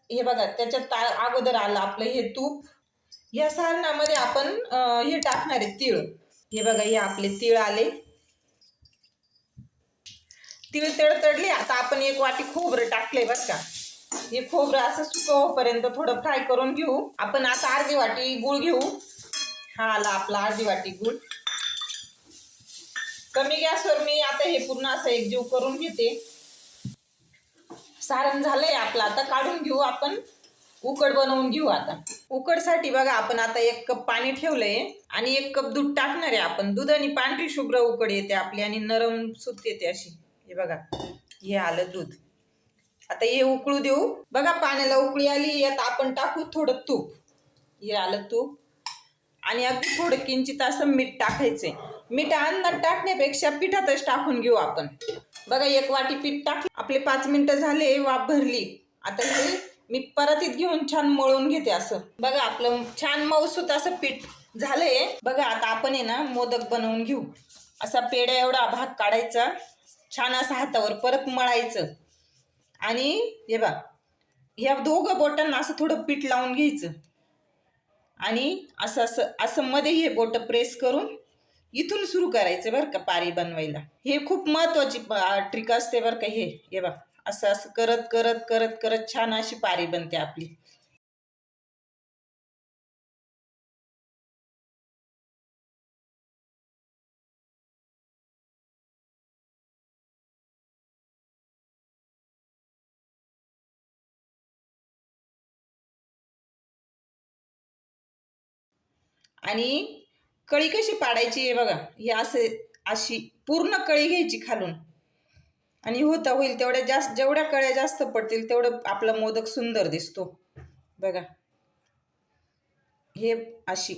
हे बघा त्याच्यात अगोदर आलं आपलं हे तूप. या सारणामध्ये आपण हे टाकणार आहे तीळ. हे बघा हे आपले तीळ आले. तीळ तडतडले. आता आपण 1 वाटी खोबरं टाकलंय बरं का. हे खोबरं असं सुकं होईपर्यंत थोडं फ्राय करून घेऊ. आपण आता अर्धी वाटी गूळ घेऊ. हा आला आपला अर्धी वाटी गूळ. कमी गॅसवर मी आता हे पूर्ण असं एकजीव करून घेते. सारण झालंय आपलं. आता काढून घेऊ आपण. उकड बनवून घेऊ आता. उकडसाठी बघा आपण आता 1 कप पाणी ठेवलंय आणि 1 कप दूध टाकणार आहे आपण. दुधाने पांढरी शुभ्र उकड येते आपली आणि नरम सूत येते अशी. हे बघा हे आलं दूध. आता हे उकळू देऊ. बघा पाण्याला उकळी आली. यात आपण टाकू थोडं तूप. हे आलं तूप आणि अगदी थोडं किंचित असं मीठ टाकायचंय. मीठ अन्नात टाकण्यापेक्षा पिठातच टाकून घेऊ आपण. बघा 1 वाटी पीठ टाकलं. आपले 5 मिनिटं झाले. वाफ भरली. आता हे मी परातीत घेऊन छान मळून घेते असं. बघा आपलं छान मऊसूत असं पीठ झालंय. बघा आता आपण आहे ना मोदक बनवून घेऊ. असा पेढ्या एवढा भाग काढायचा. छान असं हातावर परत मळायचं आणि हे बघा ह्या दोघं बोटांना असं थोडं पीठ लावून घ्यायचं आणि असं असं असं मध्ये हे बोट प्रेस करून इथून सुरू करायचं बरं का पारी बनवायला. हे खूप महत्वाची ट्रिक असते बरं का. हे बघा असं असं करत करत करत करत छान अशी पारी बनते आपली. आणि कळी कशी पाडायची हे बघा. हे असे अशी पूर्ण कळी घ्यायची खालून आणि होता होईल तेवढ्या जास्त, जेवढ्या कळ्या जास्त पडतील तेवढं आपला मोदक सुंदर दिसतो. बघा हे अशी.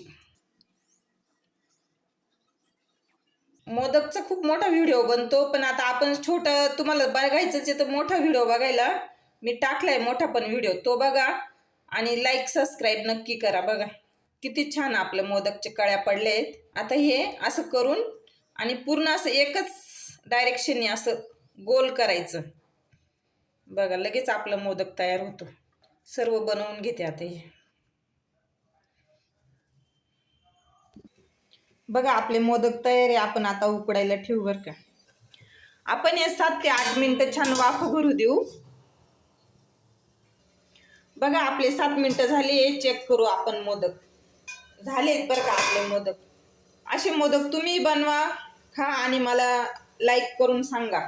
मोदकचा खूप मोठा व्हिडिओ बनतो पण आता आपण छोटं तुम्हाला बघायचंच आहे तर मोठा व्हिडिओ बघायला मी टाकलाय मोठा पण व्हिडिओ तो बघा आणि लाईक सबस्क्राईब नक्की करा. बघा किती छान आपलं मोदकचे कळ्या पडले आहेत. आता हे असं करून आणि पूर्ण असं एकच डायरेक्शनने असं गोल करायचं. बघा लगेच आपलं मोदक तयार होतो. सर्व बनवून घेते आता हे. बघा आपले मोदक तयार आहे. आपण आता उकडायला ठेवू बरं का. आपण हे 7 ते 8 मिनिटं छान वाफ भरू देऊ. बघा आपले 7 मिनिटं झाली. चेक करू आपण. मोदक झालेत बरं का आपले मोदक. असे मोदक तुम्ही बनवा, खा आणि मला लाईक करून सांगा.